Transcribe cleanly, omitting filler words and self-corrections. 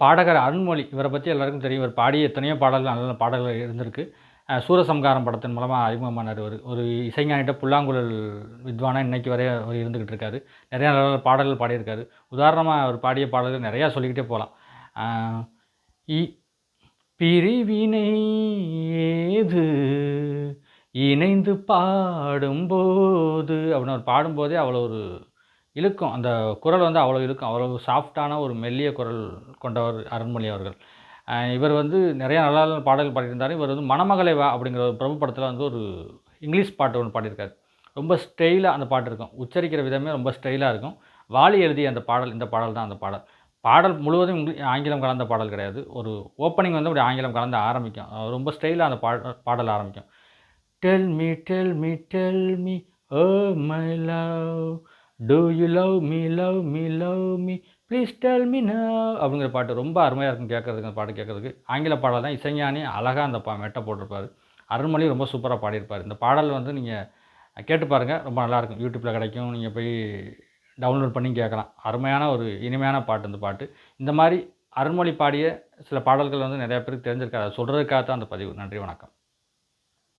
பாடகர் அருண்மொழி இவரை பற்றி எல்லாருக்கும் தெரியும். இவர் பாடிய எத்தனையோ பாடல்கள் நல்ல நல்ல பாடல்கள் இருந்திருக்கு. சூரசம்காரம் படத்தின் மூலமா அறிமுகமானார் இவரு. ஒரு இசைஞானிட்ட புல்லாங்குழல் வித்வானா இன்னைக்கு வரை அவர் இருந்துகிட்டு இருக்காரு. நிறையா நல்ல நல்ல பாடல்கள் பாடியிருக்காரு. உதாரணமா அவர் பாடிய பாடல்கள் நிறையா சொல்லிக்கிட்டே போலாம். அ இ பிரிவினை ஏது இணைந்து பாடும்போது அப்படின்னு அவர் பாடும்போதே அவ்வளோ ஒரு இழுக்கும். அந்த குரல் வந்து அவ்வளோ இழுக்கும். அவ்வளோ சாஃப்ட்டான ஒரு மெல்லிய குரல் கொண்டவர் அருண்மொழி அவர்கள். இவர் வந்து நிறையா நல்ல நல்ல பாடல்கள் பாடியிருந்தாரு. இவர் வந்து மணமகளே வா அப்படிங்கிற ஒரு பிரபு படத்தில வந்து ஒரு இங்கிலீஷ் பாட்டு ஒண்ணு பாடியிருக்காரு. ரொம்ப ஸ்டைலா அந்த பாட்டு இருக்கும். உச்சரிக்கிற விதமே ரொம்ப ஸ்டைலா இருக்கும். வாலி எழுதிய அந்த பாடல் இந்த பாடல் தான் அந்த பாடல். பாடல் முழுவதும் ஆங்கிலம் கலந்த பாடல் கிடையாது. ஒரு ஓப்பனிங் வந்து அப்படியே ஆங்கிலம் கலந்து ஆரம்பிக்கும். ரொம்ப ஸ்டைலா அந்த பாடல் ஆரம்பிக்கும். Tell me tell me tell me oh my love do you love me love me love me please tell me now அப்படிங்கிற பாட்டு ரொம்ப அருமையாக இருக்கும் கேட்கறதுக்கு. அந்த பாட்டு கேட்கறதுக்கு ஆங்கில பாடல் தான். இசைஞானி அழகாக அந்த மெட்டை போட்டிருப்பாரு. அருண்மொழி ரொம்ப சூப்பராக பாடியிருப்பார். இந்த பாடல் வந்து நீங்கள் கேட்டு பாருங்கள். ரொம்ப நல்லாயிருக்கும். யூடியூப்பில் கிடைக்கும். நீங்கள் போய் டவுன்லோட் பண்ணி கேட்கலாம். அருமையான ஒரு இனிமையான பாட்டு இந்த பாட்டு. இந்த மாதிரி அருண்மொழி பாடிய சில பாடல்கள் வந்து நிறையா பேருக்கு தெரிஞ்சிருக்காது. அதை சொல்கிறதுக்காக தான் அந்த பதிவு. நன்றி, வணக்கம்.